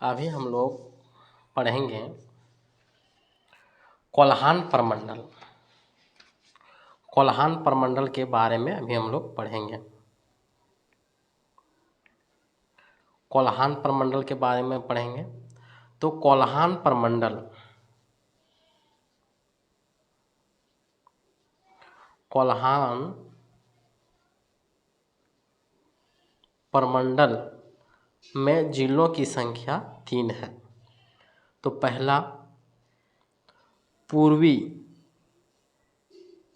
अभी हम लोग पढ़ेंगे कोल्हान प्रमंडल। कोल्हान प्रमंडल के बारे में अभी हम लोग पढ़ेंगे। कोल्हान प्रमंडल के बारे में पढ़ेंगे। तो कोल्हान प्रमंडल में जिलों की संख्या 3 है। तो पहला पूर्वी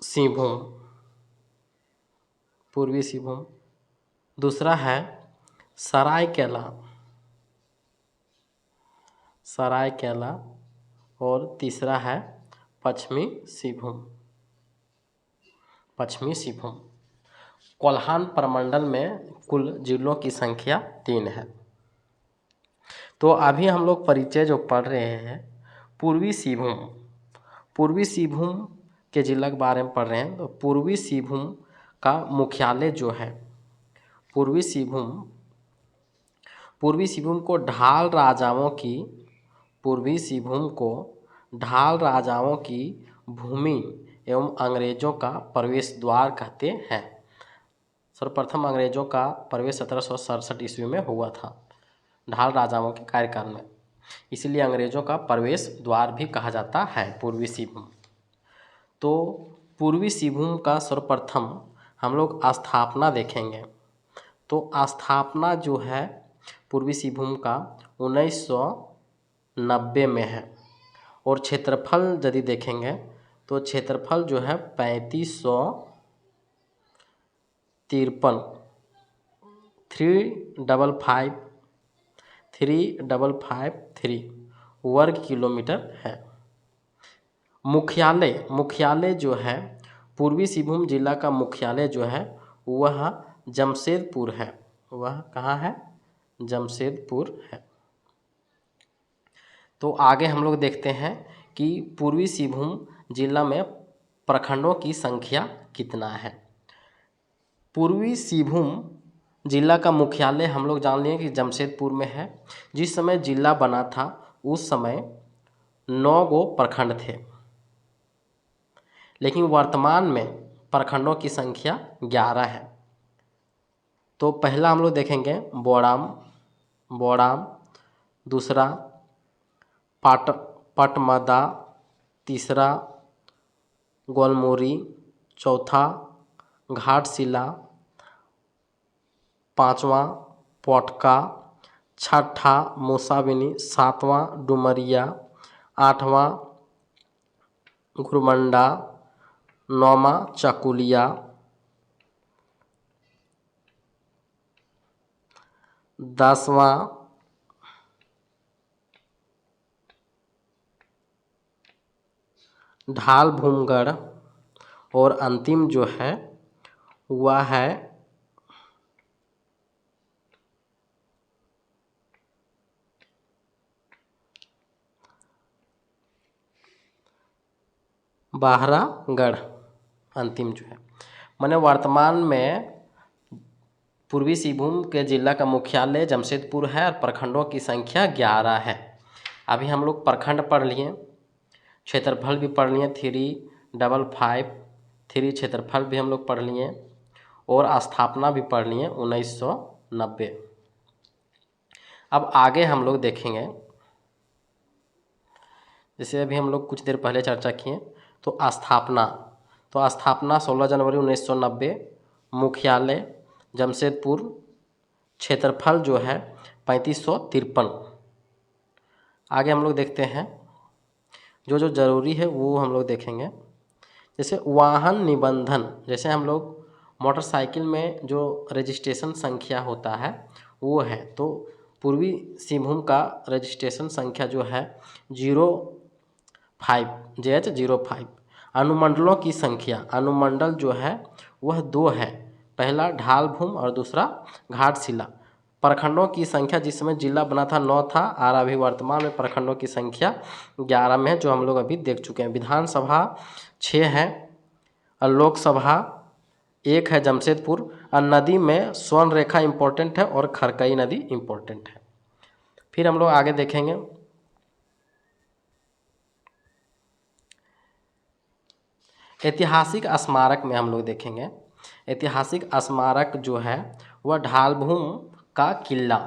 सिंहभूम, दूसरा है सरायकेला और तीसरा है पश्चिमी सिंहभूम। कोल्हान प्रमंडल में कुल जिलों की संख्या 3 है। तो अभी हम लोग परिचय जो पढ़ रहे हैं पूर्वी सिंहभूम के जिला के बारे में पढ़ रहे हैं। तो पूर्वी सिंहभूम का मुख्यालय जो है पूर्वी सिंहभूम को ढाल राजाओं की भूमि एवं अंग्रेजों का प्रवेश द्वार कहते हैं। सर्वप्रथम अंग्रेजों का प्रवेश 1767 ईस्वी में हुआ था ढाल राजाओं के कार्यकाल में, इसलिए अंग्रेजों का प्रवेश द्वार भी कहा जाता है पूर्वी सिंहभूम। तो पूर्वी सिंहभूम का सर्वप्रथम हम लोग स्थापना देखेंगे। तो स्थापना जो है पूर्वी सिंहभूम का 1990 में है और क्षेत्रफल यदि देखेंगे तो क्षेत्रफल जो है 3553 वर्ग किलोमीटर है। मुख्यालय जो है पूर्वी सिंहभूम जिला का मुख्यालय जो है वह जमशेदपुर है। वह कहाँ है? जमशेदपुर है। तो आगे हम लोग देखते हैं कि पूर्वी सिंहभूम जिला में प्रखंडों की संख्या कितना है। पूर्वी सिंहभूम जिला का मुख्यालय हम लोग जान लिए कि जमशेदपुर में है। जिस समय जिला बना था उस समय 9 गो प्रखंड थे, लेकिन वर्तमान में प्रखंडों की संख्या 11 है। तो पहला हम लोग देखेंगे बोड़ाम, दूसरा पटमदा, तीसरा गोलमोरी, चौथा घाटशिला, पांचवा पोटका, छठा मूसाविनी, सातवां डुमरिया, आठवां घुरमंडा, नौवां चकुलिया, 10वां ढाल भूमगढ़ और अंतिम जो है वह है बाहरागढ़। अंतिम जो है माने वर्तमान में पूर्वी सिंहभूम के जिला का मुख्यालय जमशेदपुर है और प्रखंडों की संख्या 11 है। अभी हम लोग प्रखंड पढ़ लिए, क्षेत्रफल भी पढ़ लिए 3553 क्षेत्रफल भी हम लोग पढ़ लिए और स्थापना भी पढ़ लिए 1990। अब आगे हम लोग देखेंगे, जैसे अभी हम लोग कुछ देर पहले चर्चा किए तो स्थापना 16 जनवरी 1990, मुख्यालय जमशेदपुर, क्षेत्रफल जो है 3553। आगे हम लोग देखते हैं जो ज़रूरी है वो हम लोग देखेंगे। जैसे वाहन निबंधन, जैसे हम लोग मोटरसाइकिल में जो रजिस्ट्रेशन संख्या होता है वो है, तो पूर्वी सिंहभूम का रजिस्ट्रेशन संख्या जो है 05 अनुमंडलों की संख्या, अनुमंडल जो है वह 2 है, पहला ढालभूम और दूसरा घाटशिला। प्रखंडों की संख्या जिस समय जिला बना था 9 था और अभी वर्तमान में प्रखंडों की संख्या 11 में है, जो हम लोग अभी देख चुके हैं। विधानसभा 6 है और लोकसभा 1 है जमशेदपुर, और नदी में स्वर्ण रेखा इम्पोर्टेंट है और खरकई नदी इम्पोर्टेंट है। फिर हम लोग आगे देखेंगे ऐतिहासिक स्मारक में हम लोग देखेंगे। ऐतिहासिक स्मारक जो है वह ढालभूम का किला,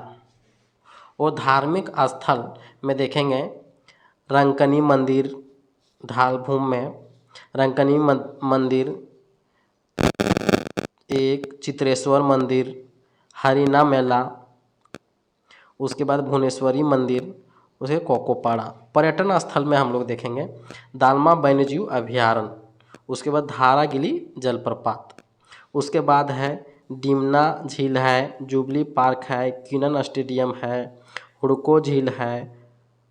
और धार्मिक स्थल में देखेंगे रंकनी मंदिर, ढालभूम में रंकनी मंदिर, एक चित्रेश्वर मंदिर, हरिना मेला, उसके बाद भुवनेश्वरी मंदिर, उसे कोकोपाड़ा। पर्यटन स्थल में हम लोग देखेंगे दालमा वन्यजीव अभयारण्य, उसके बाद धारागिली जलप्रपात, उसके बाद है डिमना झील है, जुबली पार्क है, किनन स्टेडियम है, हुड़को झील है,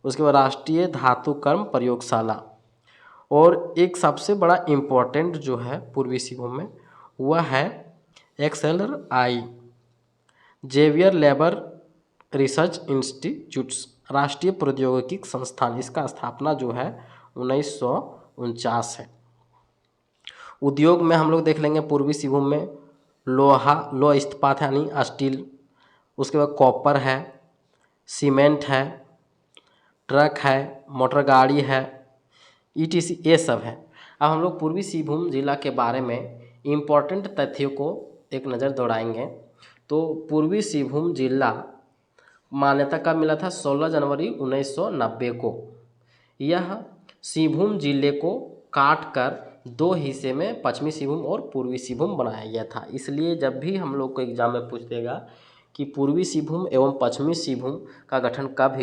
उसके बाद राष्ट्रीय धातुकर्म प्रयोगशाला। और एक सबसे बड़ा इम्पोर्टेंट जो है पूर्वी सिंहभूम में वह है XLRI Xavier labour research institutes, राष्ट्रीय प्रौद्योगिकी संस्थान। इसका स्थापना जो है 1949 है। उद्योग में हम लोग देख लेंगे पूर्वी सिंहभूम में लोहा इस्पात यानी स्टील, उसके बाद कॉपर है, सीमेंट है, ट्रक है, मोटर गाड़ी है, ETC, ये सब है। अब हम लोग पूर्वी सिंहभूम जिला के बारे में इम्पोर्टेंट तथ्यों को एक नज़र दौड़ाएंगे। तो पूर्वी सिंहभूम जिला मान्यता कब मिला था? 16 जनवरी 1990 को। यह सिंहभूम जिले को काट कर दो हिस्से में पश्चिमी सिंहभूम और पूर्वी सिंहभूम बनाया गया था। इसलिए जब भी हम लोग को एग्जाम में पूछ देगा कि पूर्वी सिंहभूम एवं पश्चिमी सिंहभूम का गठन कब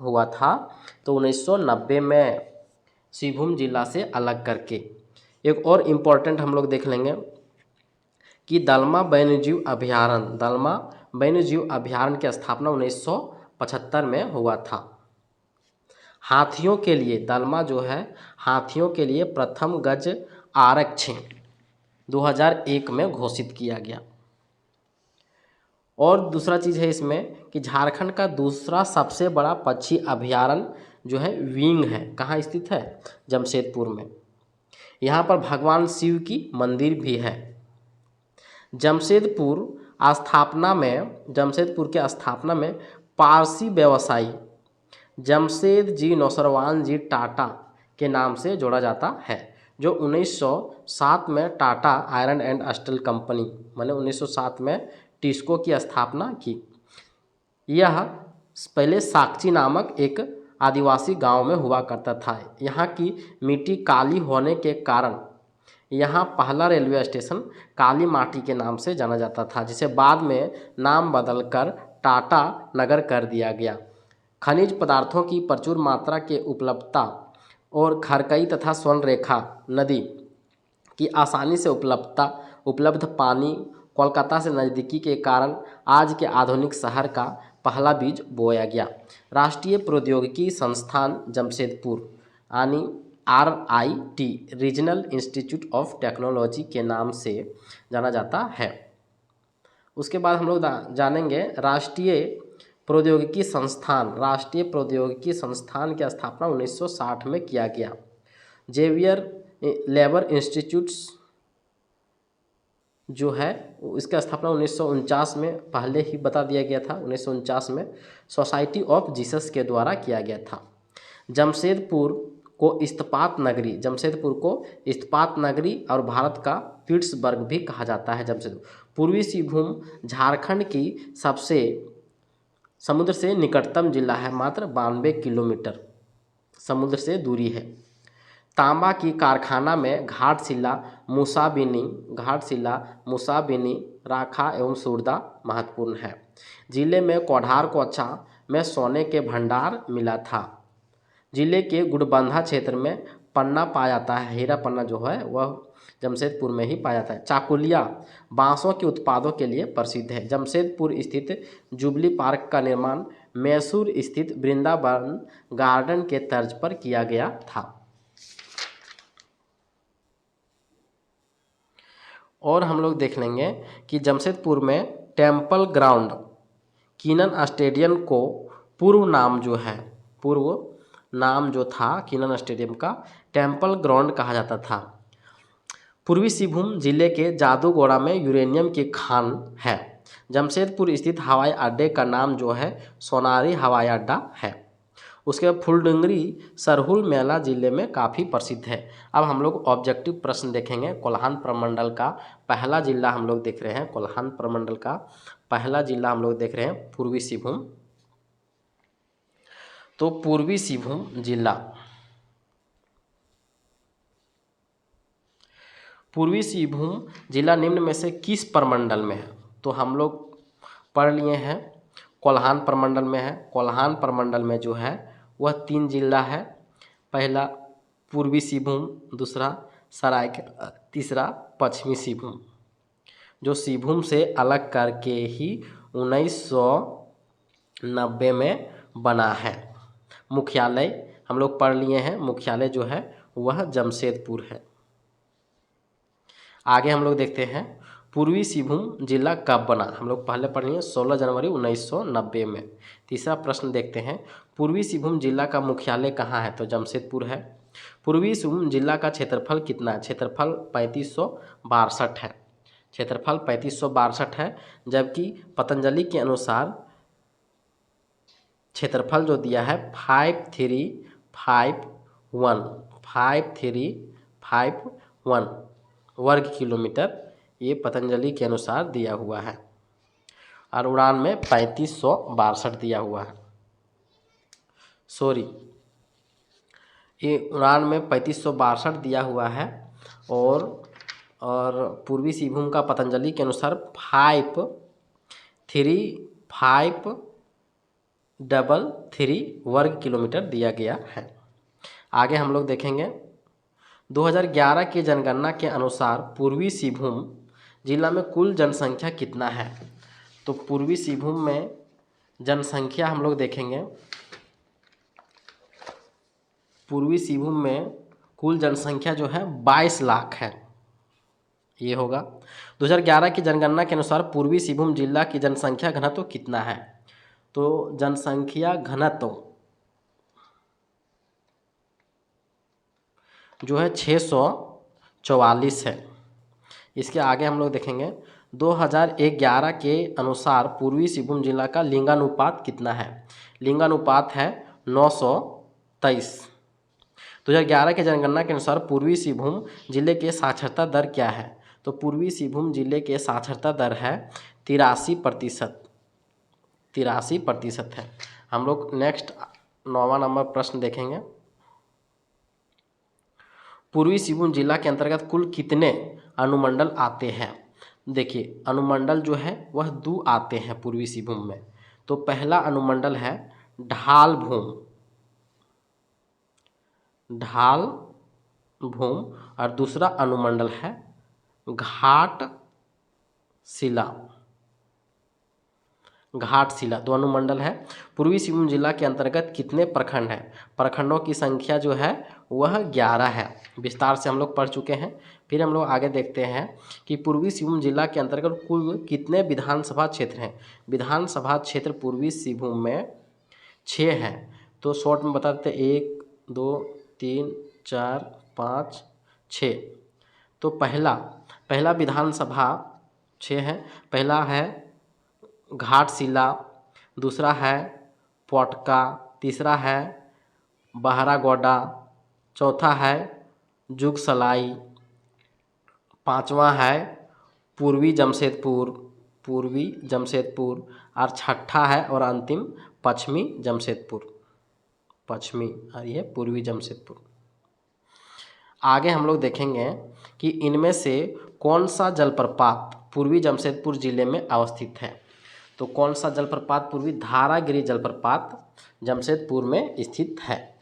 हुआ था, तो 1990 में सिंहभूम जिला से अलग करके। एक और इम्पोर्टेंट हम लोग देख लेंगे कि दालमा वन्यजीव अभयारण्य की स्थापना 1975 में हुआ था। हाथियों के लिए दालमा जो है हाथियों के लिए प्रथम गज आरक्षण 2001 में घोषित किया गया। और दूसरा चीज़ है इसमें कि झारखंड का दूसरा सबसे बड़ा पक्षी अभयारण्य जो है विंग है। कहाँ स्थित है? जमशेदपुर में। यहाँ पर भगवान शिव की मंदिर भी है। जमशेदपुर के स्थापना में पारसी व्यवसायी जमशेद जी नौसरवान जी टाटा के नाम से जोड़ा जाता है, जो 1907 में Tata iron and steel company मैंने 1907 में टिस्को की स्थापना की। यह पहले साक्षी नामक एक आदिवासी गांव में हुआ करता था। यहाँ की मिट्टी काली होने के कारण यहाँ पहला रेलवे स्टेशन काली माटी के नाम से जाना जाता था, जिसे बाद में नाम बदलकर टाटा नगर कर दिया गया। खनिज पदार्थों की प्रचुर मात्रा के उपलब्धता और खरकई तथा स्वर्णरेखा नदी की आसानी से उपलब्ध पानी कोलकाता से नज़दीकी के कारण आज के आधुनिक शहर का पहला बीज बोया गया। राष्ट्रीय प्रौद्योगिकी संस्थान जमशेदपुर यानी RIT regional institute of technology के नाम से जाना जाता है। उसके बाद हम लोग जानेंगे राष्ट्रीय प्रौद्योगिकी संस्थान की स्थापना 1960 में किया गया। जेवियर लेबर इंस्टीट्यूट्स जो है इसका स्थापना 1949 में पहले ही बता दिया गया था। 1949 में सोसाइटी ऑफ जीसस के द्वारा किया गया था। जमशेदपुर को इस्पात नगरी और भारत का पिट्सबर्ग भी कहा जाता है। जमशेदपुर पूर्वी सिंहभूम झारखंड की सबसे समुद्र से निकटतम जिला है, मात्र 92 किलोमीटर समुद्र से दूरी है। तांबा की कारखाना में घाटशिला मूसाबिनी राखा एवं सुरदा महत्वपूर्ण है। जिले में कोढ़ार कोचा में सोने के भंडार मिला था। जिले के गुड़बंधा क्षेत्र में पन्ना पाया जाता है। हीरा पन्ना जो है वह जमशेदपुर में ही पाया जाता है। चाकुलिया बांसों के उत्पादों के लिए प्रसिद्ध है। जमशेदपुर स्थित जुबली पार्क का निर्माण मैसूर स्थित वृंदावन गार्डन के तर्ज पर किया गया था। और हम लोग देख लेंगे कि जमशेदपुर में टेम्पल ग्राउंड किनन स्टेडियम को पूर्व नाम जो था किनन स्टेडियम का टेम्पल ग्राउंड कहा जाता था। पूर्वी सिंहभूम जिले के जादूगोड़ा में यूरेनियम की खान है। जमशेदपुर स्थित हवाई अड्डे का नाम जो है सोनारी हवाई अड्डा है। उसके बाद फुलडुंगरी सरहुल मेला जिले में काफ़ी प्रसिद्ध है। अब हम लोग ऑब्जेक्टिव प्रश्न देखेंगे। कोल्हान प्रमंडल का पहला जिला हम लोग देख रहे हैं। कोल्हान प्रमंडल का पहला जिला हम लोग देख रहे हैं पूर्वी सिंहभूम। तो पूर्वी सिंहभूम जिला, पूर्वी सिंहभूम जिला निम्न में से किस प्रमंडल में है? तो हम लोग पढ़ लिए हैं कोल्हान प्रमंडल में है। कोल्हान प्रमंडल में जो है वह 3 जिला है। पहला पूर्वी सिंहभूम, दूसरा सरायकेला, तीसरा पश्चिमी सिंहभूम, जो सिंहभूम से अलग करके ही 1990 में बना है। मुख्यालय हम लोग पढ़ लिए हैं, मुख्यालय जो है वह जमशेदपुर है। आगे हम लोग देखते हैं पूर्वी सिंहभूम जिला कब बना। हम लोग पहले पढ़ लिए 16 जनवरी 1990 में। तीसरा प्रश्न देखते हैं पूर्वी सिंहभूम जिला का मुख्यालय कहाँ है? तो जमशेदपुर है। पूर्वी सिंहभूम जिला का क्षेत्रफल कितना है? क्षेत्रफल 3562 है। क्षेत्रफल 3562 है, जबकि पतंजलि के अनुसार क्षेत्रफल जो दिया है 5351 वर्ग किलोमीटर, ये पतंजलि के अनुसार दिया हुआ है। और उड़ान में 3562 दिया हुआ है। ये उड़ान में 3562 दिया हुआ है। और पूर्वी सिंहभूम का पतंजलि के अनुसार 5353 वर्ग किलोमीटर दिया गया है। आगे हम लोग देखेंगे 2011 की जनगणना के अनुसार पूर्वी सिंहभूम जिला में कुल जनसंख्या कितना है? तो पूर्वी सिंहभूम में जनसंख्या हम लोग देखेंगे। पूर्वी सिंहभूम में कुल जनसंख्या जो है 22 लाख है, ये होगा। 2011 की जनगणना के अनुसार पूर्वी सिंहभूम जिला की जनसंख्या घनत्व कितना है? तो जनसंख्या घनत्व जो है 644 है। इसके आगे हम लोग देखेंगे 2011 के अनुसार पूर्वी सिंहभूम जिला का लिंगानुपात कितना है? लिंगानुपात है 923। 2011 के जनगणना के अनुसार पूर्वी सिंहभूम जिले के साक्षरता दर क्या है? तो पूर्वी सिंहभूम जिले के साक्षरता दर है 83%। 83% है। हम लोग नेक्स्ट 9वां नंबर प्रश्न देखेंगे। पूर्वी सिंहभूम जिला के अंतर्गत कुल कितने अनुमंडल आते हैं? देखिए अनुमंडल जो है वह 2 आते हैं पूर्वी सिंहभूम में। तो पहला अनुमंडल है ढालभूम, और दूसरा अनुमंडल है घाटशिला, 2 अनुमंडल है। पूर्वी सिंहभूम जिला के अंतर्गत कितने प्रखंड हैं? प्रखंडों की संख्या जो है वह 11 है। विस्तार से हम लोग पढ़ चुके हैं। फिर हम लोग आगे देखते हैं कि पूर्वी सिंहभूम जिला के अंतर्गत कुल कितने विधानसभा क्षेत्र हैं। विधानसभा क्षेत्र पूर्वी सिंहभूम में 6 हैं। तो शॉर्ट में बता देते 1 2 3 4 5 6। तो पहला विधानसभा 6 है। पहला है घाटशिला, दूसरा है पोटका, तीसरा है बहरागोड़ा, चौथा है जुगसलाई, 5वां है पूर्वी जमशेदपुर, और छठा है और अंतिम पश्चिमी जमशेदपुर, और ये पूर्वी जमशेदपुर। आगे हम लोग देखेंगे कि इनमें से कौन सा जलप्रपात पूर्वी जमशेदपुर जिले में अवस्थित है। तो कौन सा जलप्रपात? पूर्वी धारागिरी जलप्रपात जमशेदपुर में स्थित है।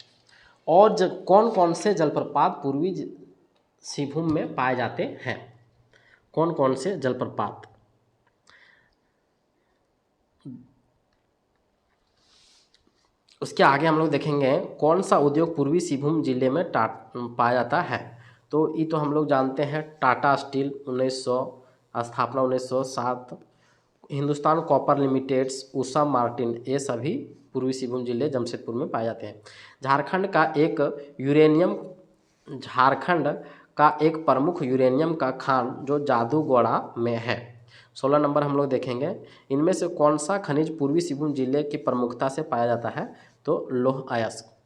और कौन कौन से जलप्रपात पूर्वी सिंहभूम में पाए जाते हैं? कौन कौन से जलप्रपात? उसके आगे हम लोग देखेंगे कौन सा उद्योग पूर्वी सिंहभूम जिले में पाया जाता है। तो ये तो हम लोग जानते हैं टाटा स्टील 1900 स्थापना 1907, Hindustan copper limiteds, Usha Martin, ये सभी पूर्वी सिंहभूम जिले जमशेदपुर में पाए जाते हैं। झारखंड का एक प्रमुख यूरेनियम का खान जो जादूगोड़ा में है 16 नंबर हम लोग देखेंगे, इनमें से कौन सा खनिज पूर्वी सिंहभूम जिले की प्रमुखता से पाया जाता है? तो लौह अयस्क।